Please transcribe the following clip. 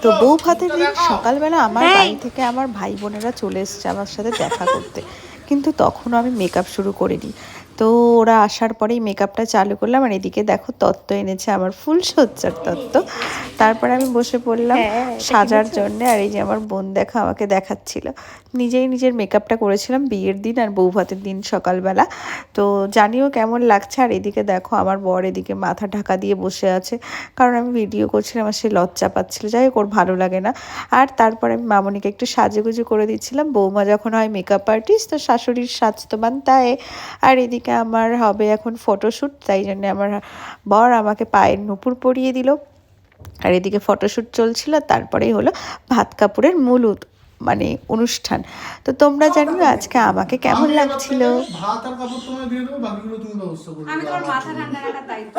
তো বউ ভাতের দিন সকালবেলা আমার বাড়ি থেকে আমার ভাই বোনেরা চলে এসছে আমার সাথে দেখা করতে, কিন্তু তখনও আমি মেকআপ শুরু করিনি। তো ওরা আসার পরেই মেকআপটা চালু করলাম। আর এদিকে দেখো তত্ত্ব এনেছে, আমার ফুল সজ্জার তত্ত্ব। তারপরে আমি বসে পড়লাম সাজার জন্যে। আর এই যে আমার বোন দেখো আমাকে দেখাচ্ছিল, নিজেই নিজের মেকআপটা করেছিলাম বিয়ের দিন আর বউ ভাতের দিন সকালবেলা। তো জানিও কেমন লাগছে। আর এদিকে দেখো আমার বর এদিকে মাথা ঢাকা দিয়ে বসে আছে, কারণ আমি ভিডিও করছিলাম আর সে লজ্জা পাচ্ছিল। যাই হোক, ওর ভালো লাগে না। আর তারপরে আমি মামনিকে একটু সাজুগুজু করে দিচ্ছিলাম। বৌমা যখন হয় মেকআপ আর্টিস্ট, তো শাশুড়ির সাজ তো বানতাই। আর এদিকে আমার হবে এখন ফটোশ্যুট, তাই জন্য আমার বর আমাকে পায়ের নুপুর পরিয়ে দিল। আর এদিকে ফটোশ্যুট চলছিল, তারপরেই হলো ভাত কাপড়ের মূল মানে অনুষ্ঠান। তো তোমরা জানিও আজকে আমাকে কেমন লাগছিল। ভাত আর কাপড় তোমায় দিয়ে দেবো, বাকিগুলো তুমি ব্যবস্থা করবে। আমি তোমার মাথা ঠান্ডা রাখার দায়িত্ব।